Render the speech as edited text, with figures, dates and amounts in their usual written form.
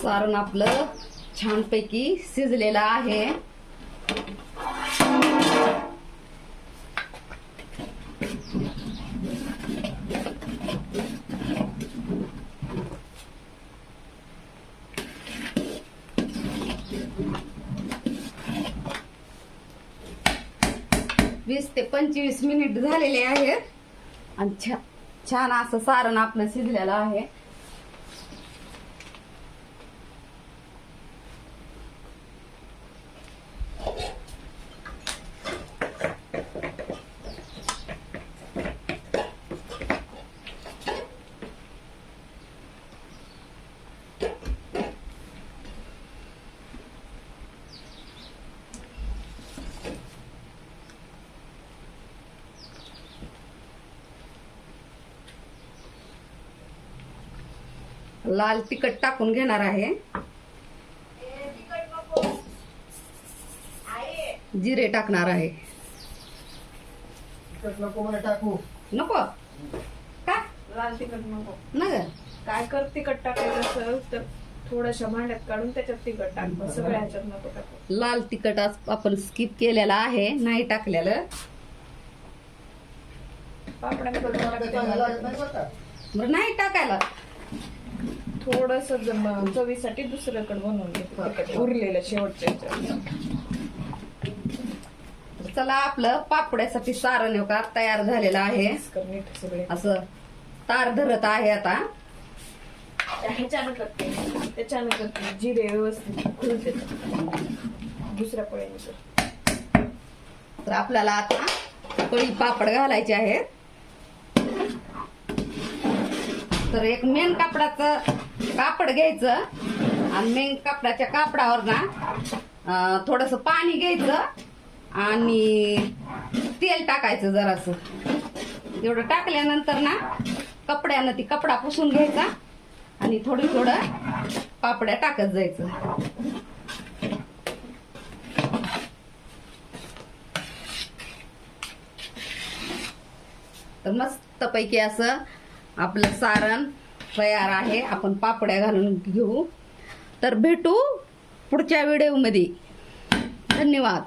सारण आपलं छानपैकी शिजलेलं आहे. वीस ते 25 मिनिट झालेले आहेत आणि छान असं सारण आपलं शिजलेलं आहे. लाल तिखट टाकून घेणार आहे. जिरे टाकणार आहे. टाकू नको का लाल तिखट नको ना ग? काय कर, तिखट टाकायचं असेल तर थोड्याशा भांड्यात काढून त्याच्यात तिखट टाक, सगळ्या ह्याच्यात नको टाकू. लाल तिखट आपण स्किप केलेला आहे, नाही टाकलेलं. बरं नाही टाकायला, थोडस चवीसाठी दुसऱ्याकडे बनवून घेते उरलेलं शेवटच्या ह्याच्यात. चला आपलं पापड्यासाठी सारण का तयार झालेलं आहे. मीठ सगळे असं तार धरत आहे आता. ह्याच्यानं करते, त्याच्यानं करते. जिरे व्यवस्थित खुलते दुसऱ्या पळीने. तर आपल्याला आता कढी पापड घालायचे आहेत. तर एक मेन कापडाचं कापड घ्यायचं आणि मेन कापडाच्या कापडावर ना थोडस पाणी घ्यायचं आणि तेल टाकायचं जरासं. एवढं टाकल्यानंतर ना कपड्यानं ती कपडा पुसून घ्यायचा आणि थोडं पापड्या टाकत जायचं. तर मस्त पैकी असं आपलं सारण तयार आहे. आपण पापड्या घालून घेऊ. तर भेटू पुढच्या व्हिडिओमध्ये. धन्यवाद.